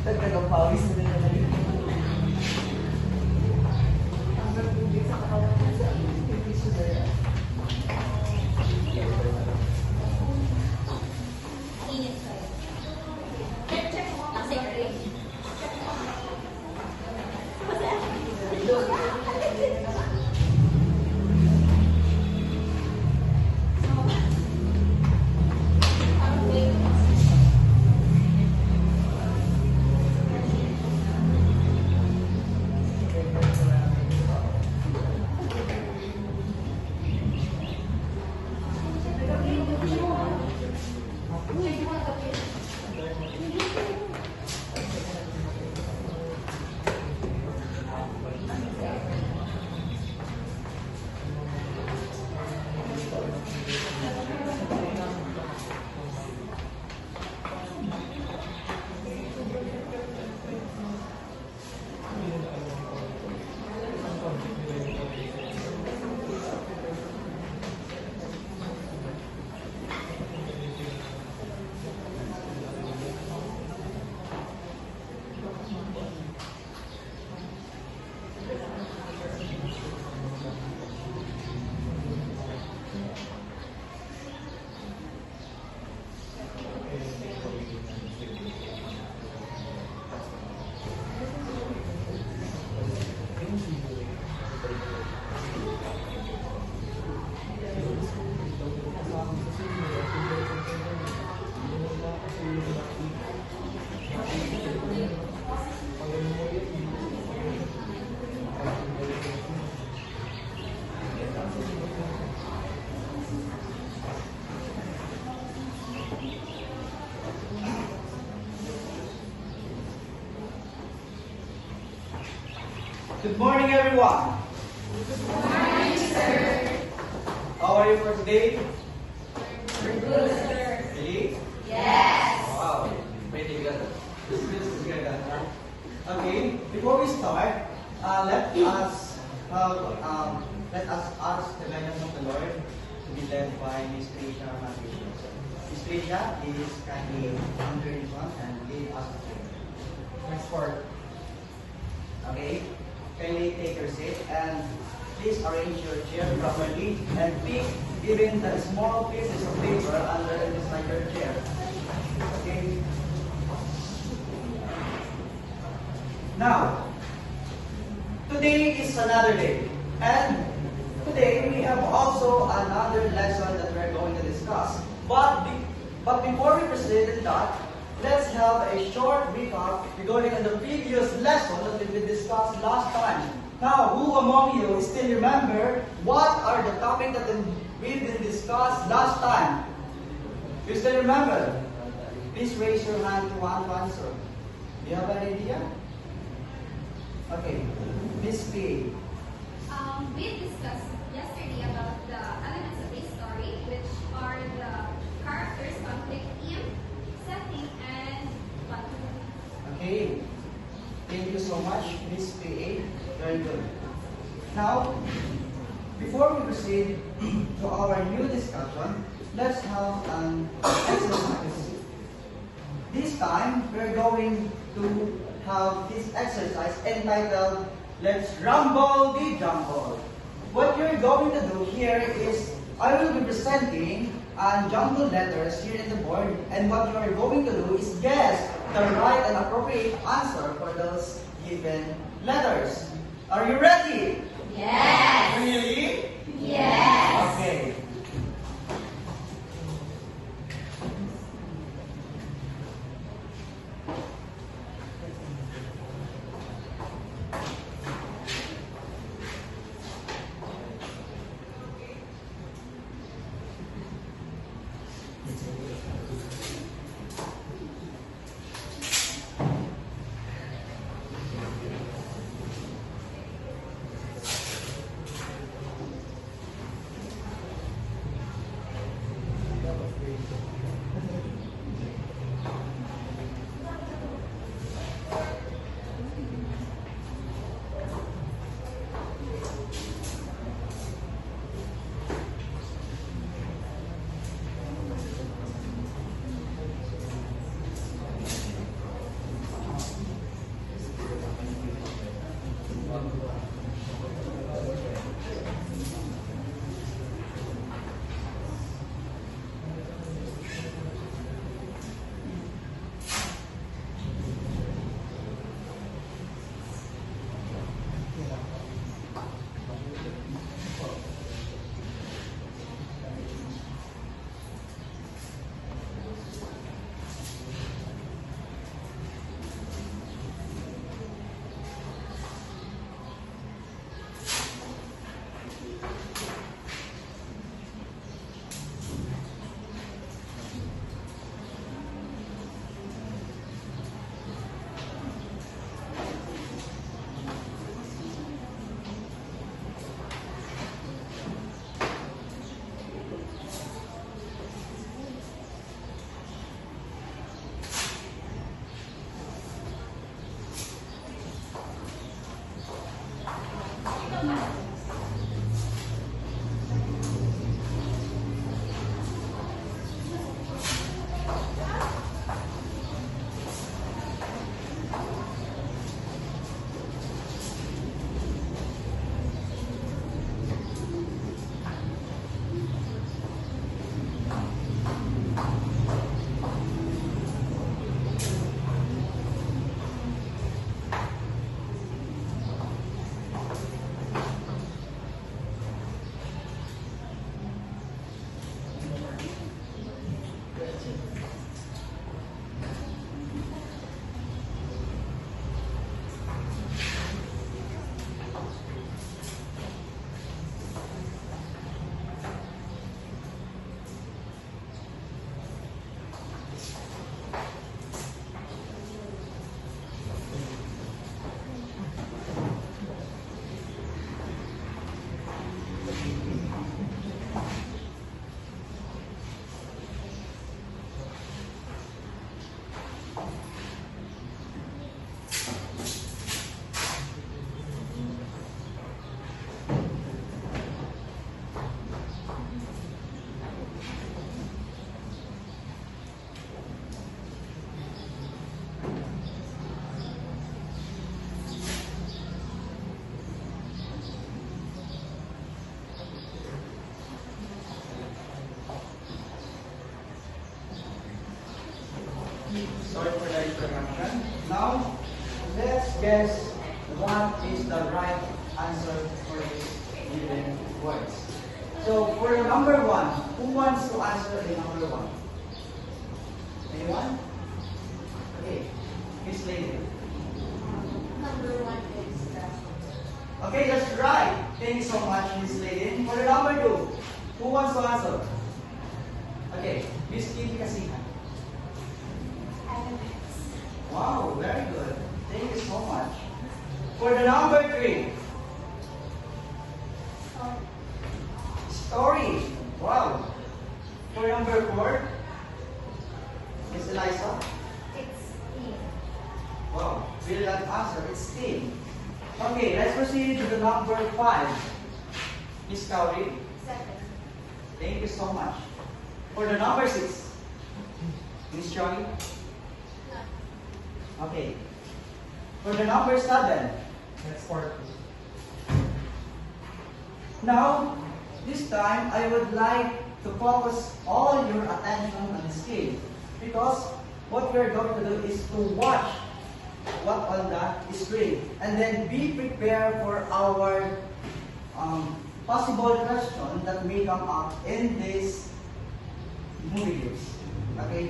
Nagkagang pawis na naman yun. Hanggang tubig sa katawan mo sa tissue na yan. Init pa yun. Check mo ang secret. Good morning, everyone. Good morning, sir. How are you for today? We're good, sir. Really? Yes. Wow, pretty good. This is good. Okay, before we start, let us ask the guidance of the Lord to be led by Miss Tricia Matthews. Miss Tricia is kindly under in front and lead us to pray. Next part. Okay, kindly take your seat and please arrange your chair properly and pick even the small pieces of paper under beside your chair. Okay. Now, today is another day, and today we have also another lesson that we're going to discuss. But before we proceed in that, let's have a short recap regarding the previous lesson that we discussed last time. Now, who among you still remember what are the topics that we discussed last time? You still remember? Please raise your hand to one answer. Do you have an idea? Okay, Miss P. We discussed yesterday about the elements of a story, which are the characters, conflict, theme, setting, and plot. Okay, thank you so much, Miss P. Very good. Now, before we proceed to our new discussion, let's have an exercise. This time, we're going to have this exercise entitled, Let's Rumble the Jumble. What you're going to do here is, I will be presenting jumbled letters here in the board, and what you are going to do is guess the right and appropriate answer for those given letters. Are you ready? Yes. Really? Yes. Okay. Now, let's guess what is the right answer for these given words. So, for number 1, who wants to answer the number 1? Anyone? Okay, Miss Lady. Number 1 is the Okay, that's right. Thank you so much, Miss Lady. For the number 2, who wants to answer? Okay, Miss Kitty Kasihan. elements. Wow, very good. Thank you so much. For the number 3, story. Wow. For number 4, Miss Eliza. It's in. Wow, really that answer. It's team. Okay, let's proceed to the number 5. Miss Cowrie. Second. Thank you so much. For the number 6, Miss Joy. Okay. For the number 7, Next part. now, this time I would like to focus all your attention on the screen because what we're going to do is to watch what on the screen and then be prepared for our possible question that may come up in this movie. Okay?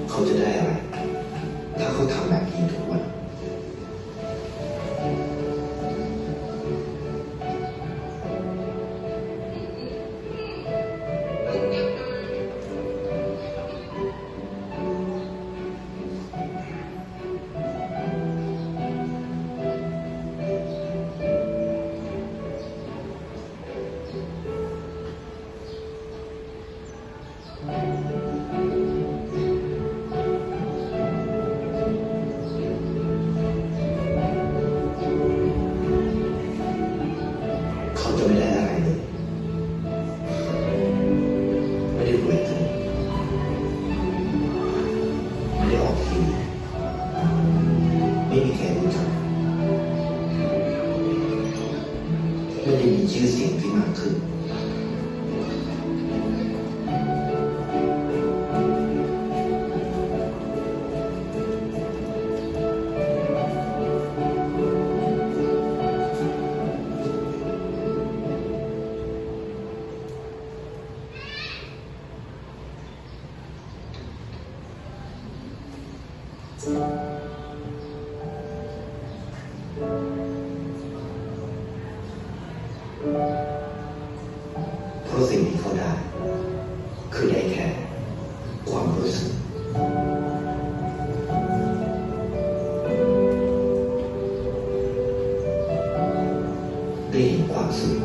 เขาจะได้อะไร ถ้าเขาทำแบบนี้ทุกวัน เขาจะไม่ได้อะไรเลย ไม่ได้รวยขึ้นไม่ได้ออกทีวีไม่มีใครรู้จัก ไม่ได้มีชื่อเสียงที่มากขึ้น เพราะสิ่งที่เขาได้ คือได้แค่ความรู้สึก ได้เห็นความสุข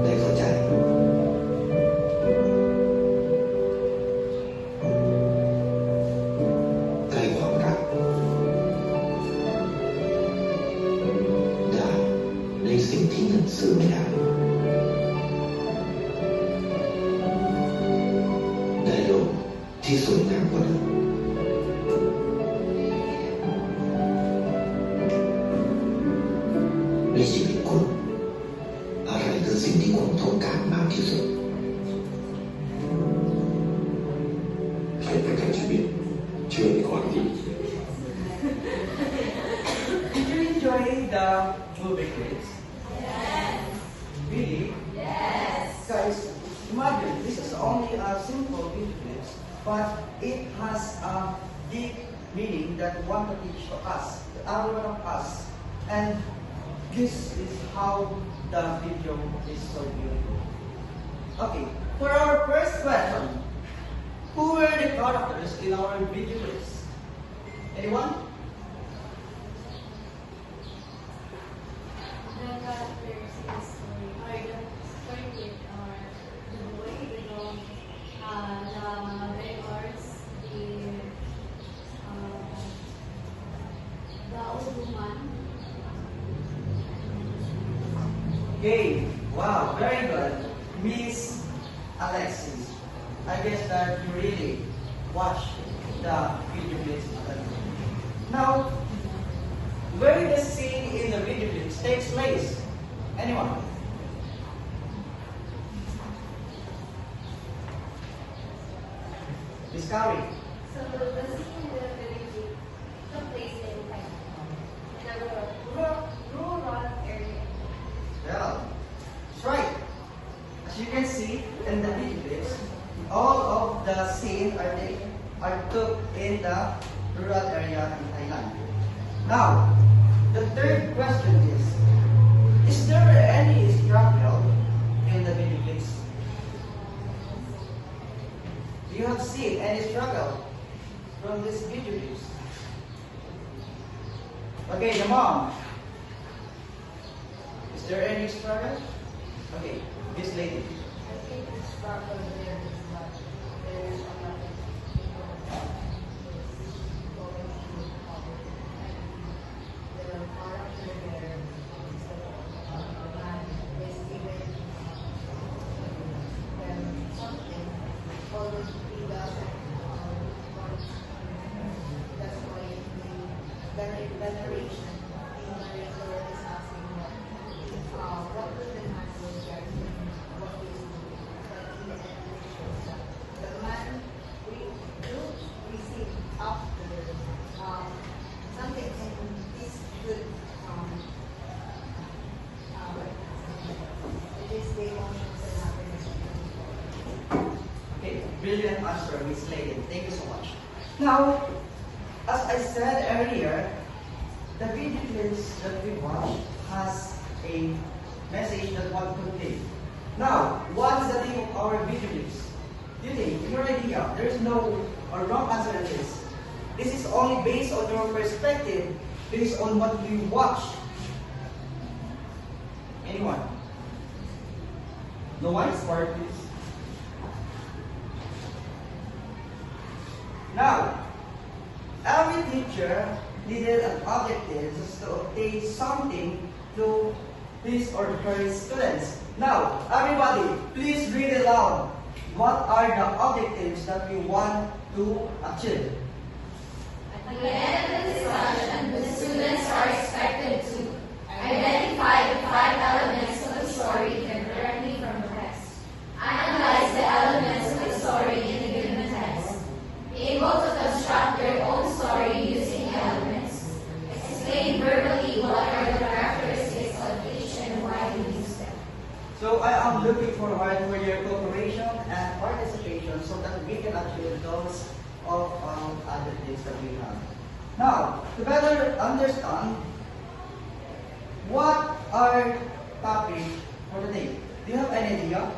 ได้เข้าใจ ได้ความรัก ได้ในสิ่งที่เงินซื้อไม่ได้ ได้โลกที่สวยงามกว่าเดิมในชีวิตคุณอะไรคือสิ่งที่คุณต้องการมากที่สุด ใครประกันชีวิตเชื่อในความดี Did you enjoy the movie quiz? Yes. Really? Yes. Guys, imagine this is only a simple movie quiz, but it has a deep meaning that we want to teach to us, to every one of us. And this is how the video is so beautiful. Okay, for our first question, who were the characters in our video quiz? Anyone? Okay, wow, very good. Miss Alexis, I guess that you really watched the video clips. Now, where the scene in the video clips takes place? Anyone? Discovery. So the scene in the video took place in Thailand, in a rural area. Yeah, that's right. As you can see in the video clips, all of the scenes are took in the rural area in Thailand. Now, the third question is there any struggle in the video clips? Do you have seen any struggle from this video clips? Okay, the mom. Is there any struggle? Okay, this lady. I think the struggle there is that there's a lot of people going through poverty. And the character there is the man is given them something, although he doesn't want. That's why the narration, the narrator is asking what will the man will get and what will he do. But in the end, it shows that the man will receive after something, and this good it is the emotions and happiness. Okay, brilliant answer, Miss Lady. Thank you so much. Now, as I said earlier, the video clips that we watch has a message that one could take. Now, what is the theme of our video clips? You think, your idea, there is no wrong answer in this. This is only based on your perspective, based on what you watch. Anyone? No one? Spark, please. Now, every teacher needed an objective to obtain something to his or her students. Now, everybody, please read it aloud. What are the objectives that we want to achieve? At the end of the discussion, the students are expected to identify the 5 elements of the story given directly from the text, analyze the elements of the story in a given text, be able to construct their own story using elements, explain verbally what are the characteristics of each and why we use them. So I am looking forward for your cooperation and participation so that we can achieve those of other things that we have. Now, to better understand what our topic for today. Do you have any idea?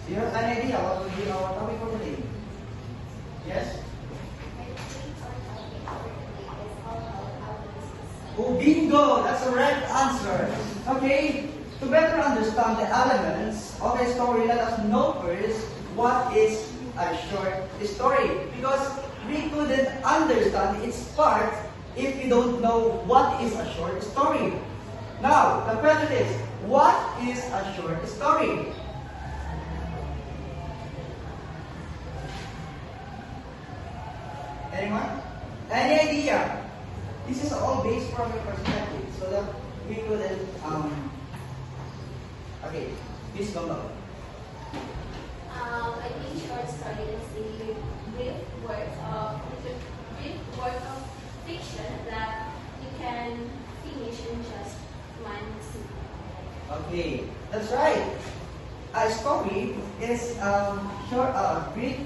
Do you have any idea what will be our topic for today? Yes? Oh, bingo! That's the right answer. Okay, to better understand the elements of a story, let us know first what is a short story. Because we couldn't understand its part if we don't know what is a short story. Now, the question is, what is a short story? Anyone? Any idea? This is all based from your perspective, so that we couldn't, okay, please come back. I think short story is the brief work of fiction that you can finish in just one scene. Okay, that's right. A story is short, brief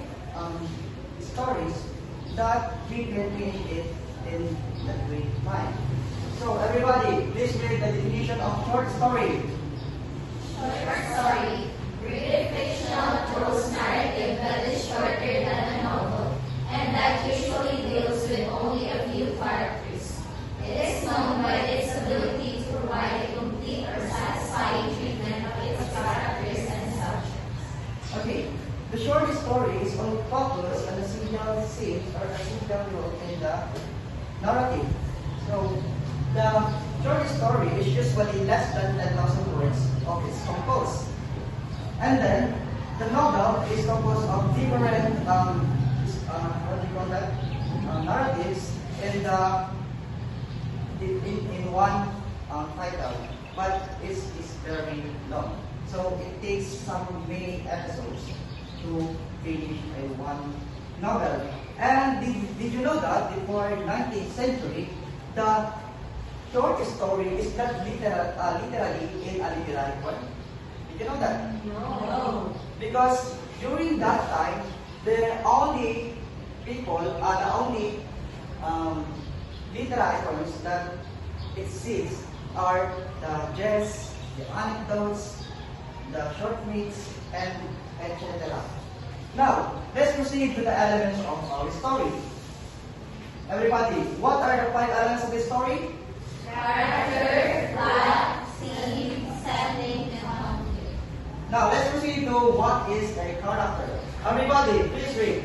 stories that we can finish it in a brief time. So everybody, please read the definition of short story. Short story, brief fictional prose narrative that is shorter than a novel and that usually deals with only a few characters. It is known by its ability to provide a complete or satisfying treatment of its characters and subjects. Okay, the short story is only focused on a single scene or a single role in the narrative. So the short story is usually less than 10,000 words of its composed. And then the novel is composed of different what do you call that? Narratives in one title, but it's very long. So it takes some many episodes to finish a one novel. And did you know that before 19th century, the short story is not literally in a literary form? Did you know that? No. Because during that time, the only people, the only literary forms that exist are the jest, the anecdotes, the short myths, and etc. Now, let's proceed to the elements of our story. Everybody, what are the 5 elements of the story? Character, plot, scene, setting, and conflict. Now, let's proceed to what is a character. Everybody, please read.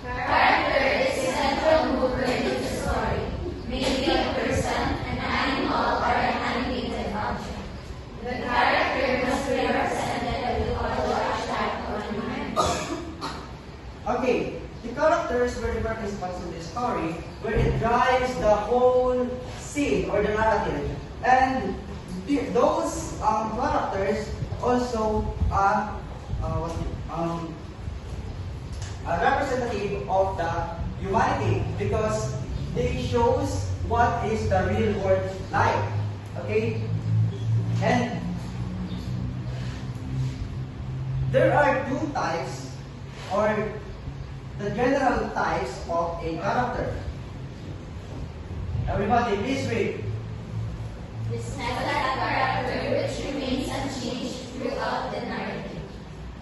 Character is the central mover in the story, maybe a person, an animal, or an animated object. The character must be represented with auto type or animal. Okay, the characters were the participants in the story where it drives the whole scene or the narrative. And those characters also are a representative of the humanity because they shows what is the real world like. Okay? And there are 2 types or the general types of a character. Everybody, please read. This meta character which remains unchanged throughout the narrative.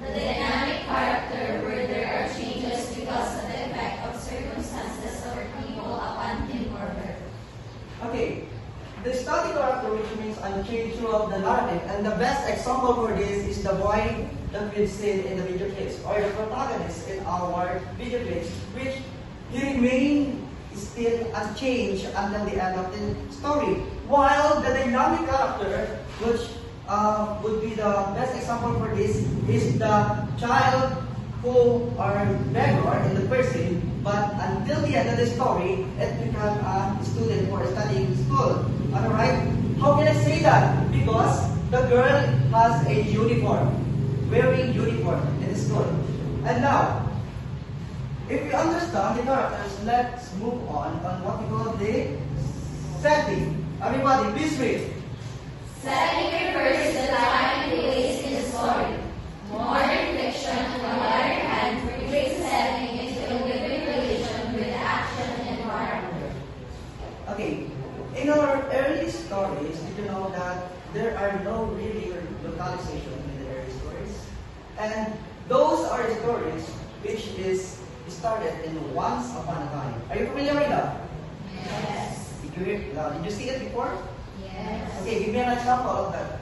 The dynamic character where there are changes because of the effect of circumstances or people upon him or her. Okay, the static character which remains unchanged throughout the narrative, and the best example for this is the boy that we've seen in the video clips, or the protagonist in our video clips, which he remained still unchanged until the end of the story. While the dynamic character, which would be the best example for this, is the child who are beggar in the first scene, but until the end of the story, it becomes a student for studying school. Alright? How can I say that? Because the girl has a uniform, wearing uniform in the school. And now, if we understand the characters, let's move on what we call the setting. Everybody, please read. Setting refers to the time and place in the story. Modern fiction, on the other hand, portrays the setting into a living relation with the action and character. Okay, in our early stories, did you know that there are no really localization in the early stories? And those are stories which is started in once upon a time. Are you familiar with that? Yes. Did you see it before? Yes. Okay, give me an example of that.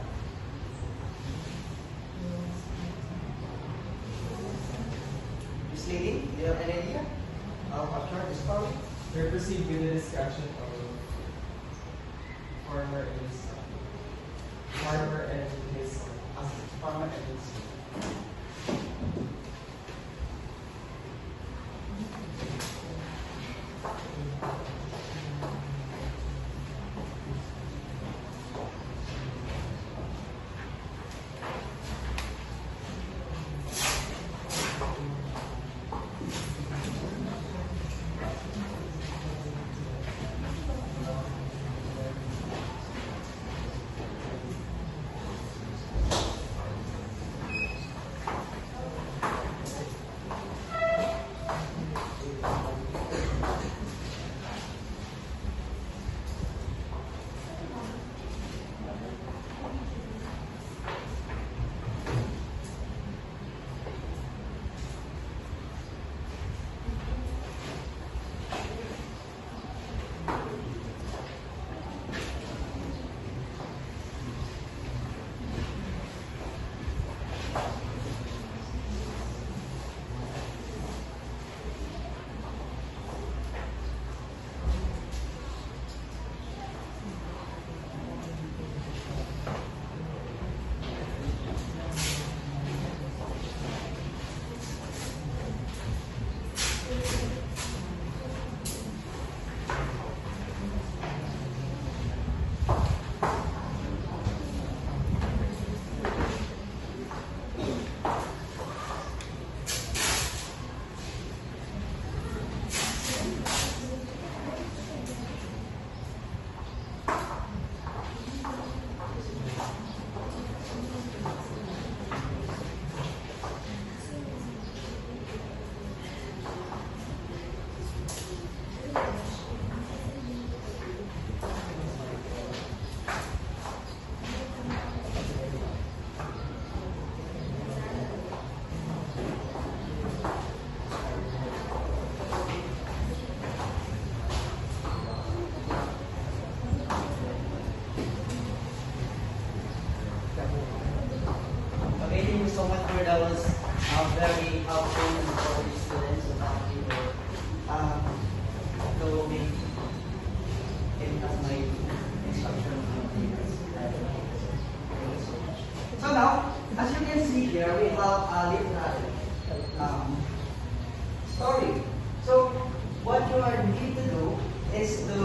Miss Lady, do you have any idea of a short story? We proceed with the discussion of farmer and his son. Farmer and his was very helpful for the students about to make it as my instruction. So now, as you can see here, we have a little story. So what you are need to do is to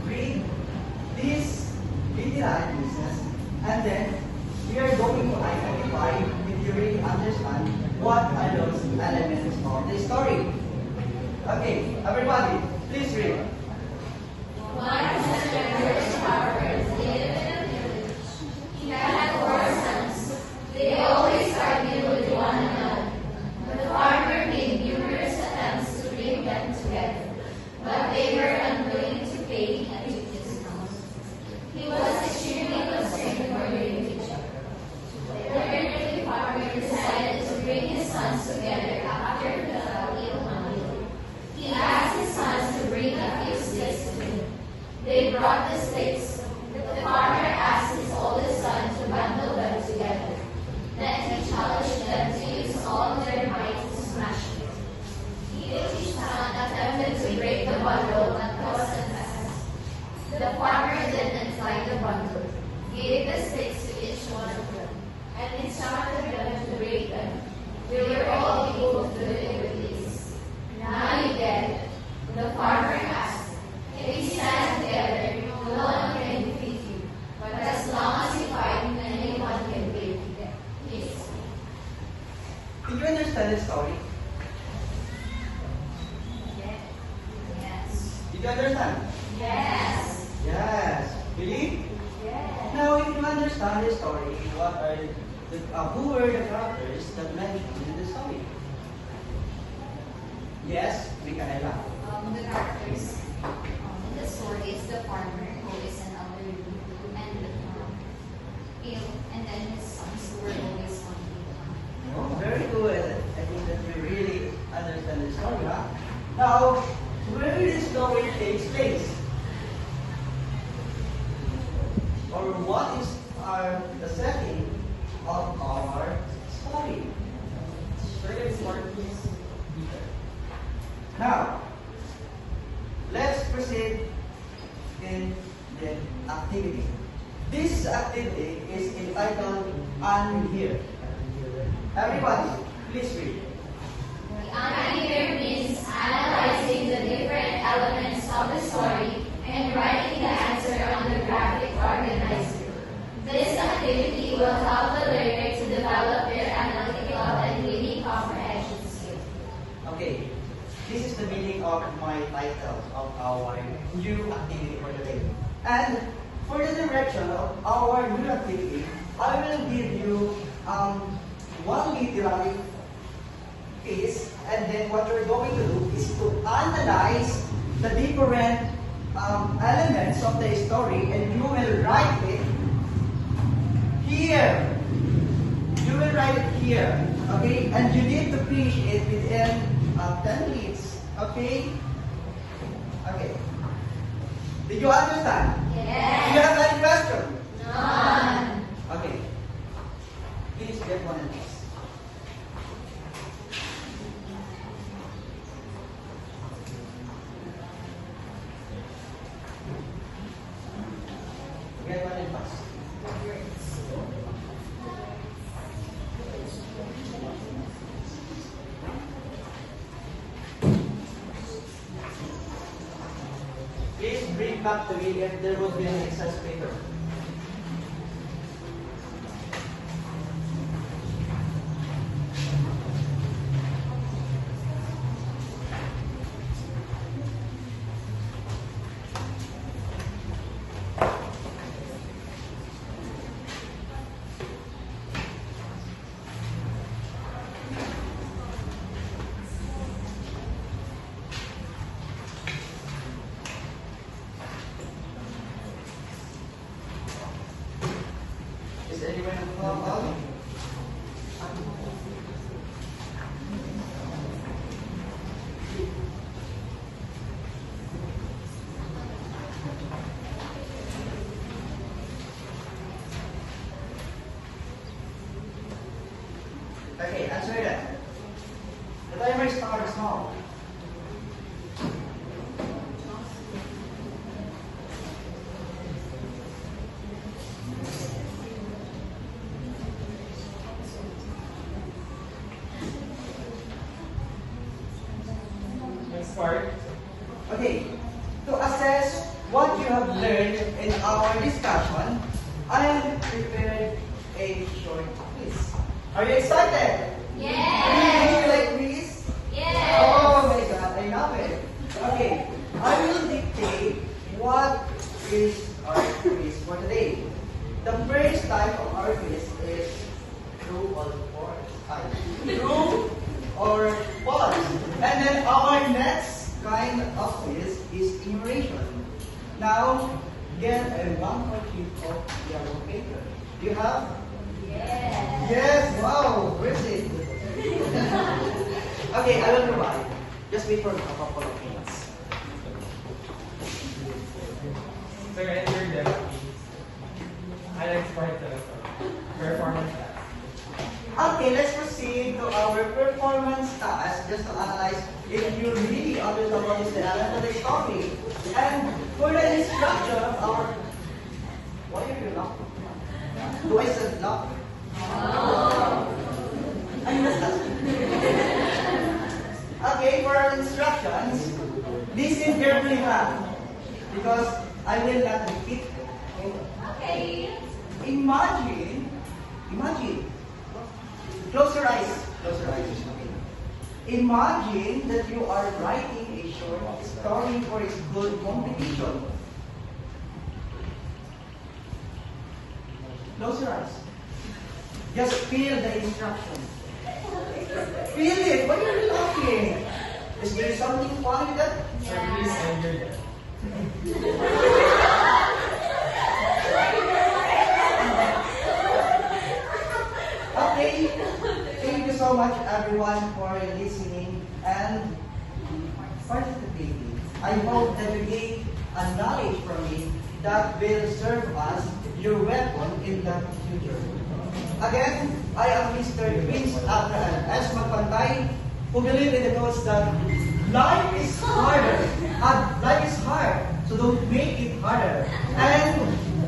read these literary pieces, and then we are going to identify if you really understand what are those elements of the story. Okay, everybody, please read. Once a generous farmer lived in a village. He had 4 sons. They always argued with one another. The farmer made numerous attempts to bring them together, but they were unwilling to pay him his house. He was extremely concerned for their future. The elderly farmer decided to bring his sons together after the meal. He asked his sons to bring a few sticks with him. They brought the sticks. The farmer asked his oldest son to bundle them together. Then he challenged them to use all their might to smash it. Each son attempted to break the bundle but was unsuccessful. The farmer then untied the bundle, gave the sticks to each one of them, and instructed them to break them. They were all able to do it with ease. Now you get it. The farmer asked, if we stand together, no one can defeat you. But as long as you fight, anyone can break you. Yes. Did you understand the story? Yes. Did you understand? Yes. Yes. Really? Yes. Now, if you understand the story, what are who were the characters that mentioned in the story? Yes, Micaela. The characters in the story is the farmer who is an elderly and ill, and then his sons who were always on the Oh, very good. I think that we really understand the story, huh? Now, where this story takes place? Or what is the setting of our story? Second part is Peter. Now, let's proceed in the activity. This activity is entitled "And Here." Everybody, please read. And here means analyzing the different elements of the story and writing the answer on the graphic organizer. This activity will help the learner to develop their analytical and reading comprehension skills. Okay, this is the meaning of my title of our new activity for today. And for the direction of our new activity, I will give you one literary piece, and then what you're going to do is to analyze the different elements of the story, and you will write it here. You will write it here, okay? And you need to finish it within 10 minutes, okay? Okay. Did you understand? Yes. Do you have any question? None. Okay. Please get one and pass. Get one and pass. Please bring back to me if there will be an excess paper. Is anyone involved? Okay, in our discussion, I have prepared a short quiz. Are you excited? Yes. Do you like quiz? Yes. Oh my God, I love it. Okay, I will dictate what is our quiz for today. The first type of our quiz is true or false. True or false. And then our next kind of quiz is enumeration. Now, get a 1/4 sheet of yellow paper. Do you have? Yes. Yes, wow, where is it? Okay, I will provide. Just wait for a couple of minutes. Sir, enter them, please. Alex Bartel, performance task. Okay, let's proceed to our performance task just to analyze if you really understand what is the element of the story. And for the instruction of our... Why are you laughing? Do I say laugh? I'm just asking. Okay, for our instructions, listen carefully now, because I will not repeat. Okay. Imagine, close your eyes. Imagine that you are writing a short story for a school competition. Close your eyes. Just feel the instructions. Feel it. Why are you laughing? Is there something funny with that? Sir, please enter them. Okay. Thank you so much, everyone, for listening and participating. I hope that you gain a knowledge from me that will serve as your weapon in the future. Again, I am Mr. Vince Abraham S. Magpantay, who believe in the quotes that life is harder and life is hard, so don't make it harder. And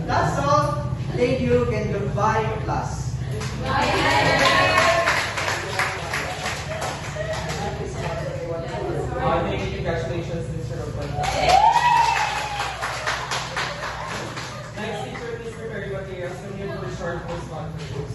that's all. Thank you and goodbye, class. Thank you, congratulations, Mr. Open. Next teacher, please prepare your materials and give a short post conference.